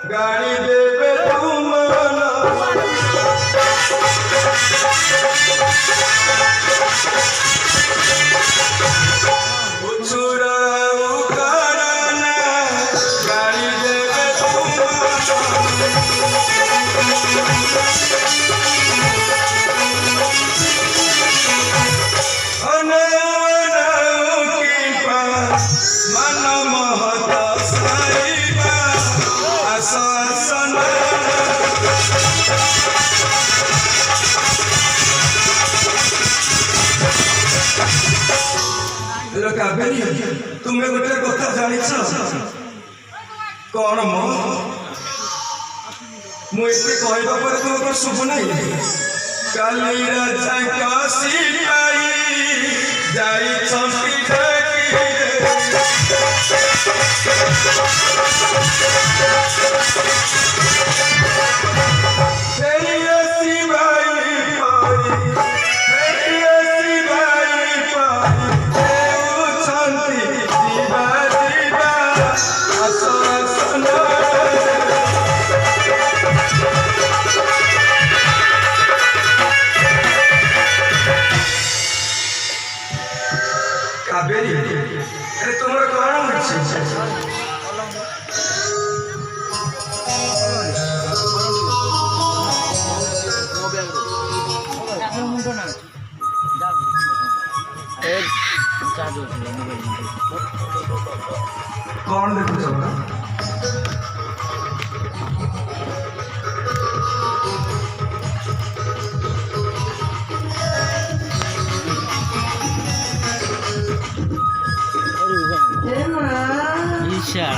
गाड़ी देवे तुमना उछुरा उकाराना गाड़ी देवे तुमना मन महत साईबा आशासन कावेरी तुमे गोटे कथा जानिछ कौन मो मुझे कहवा पर तुमको शुभ नहीं काली राजा काशी पाई जाई चंपी कावेरी अरे तुम्हारा कौन कौन देखो Isya.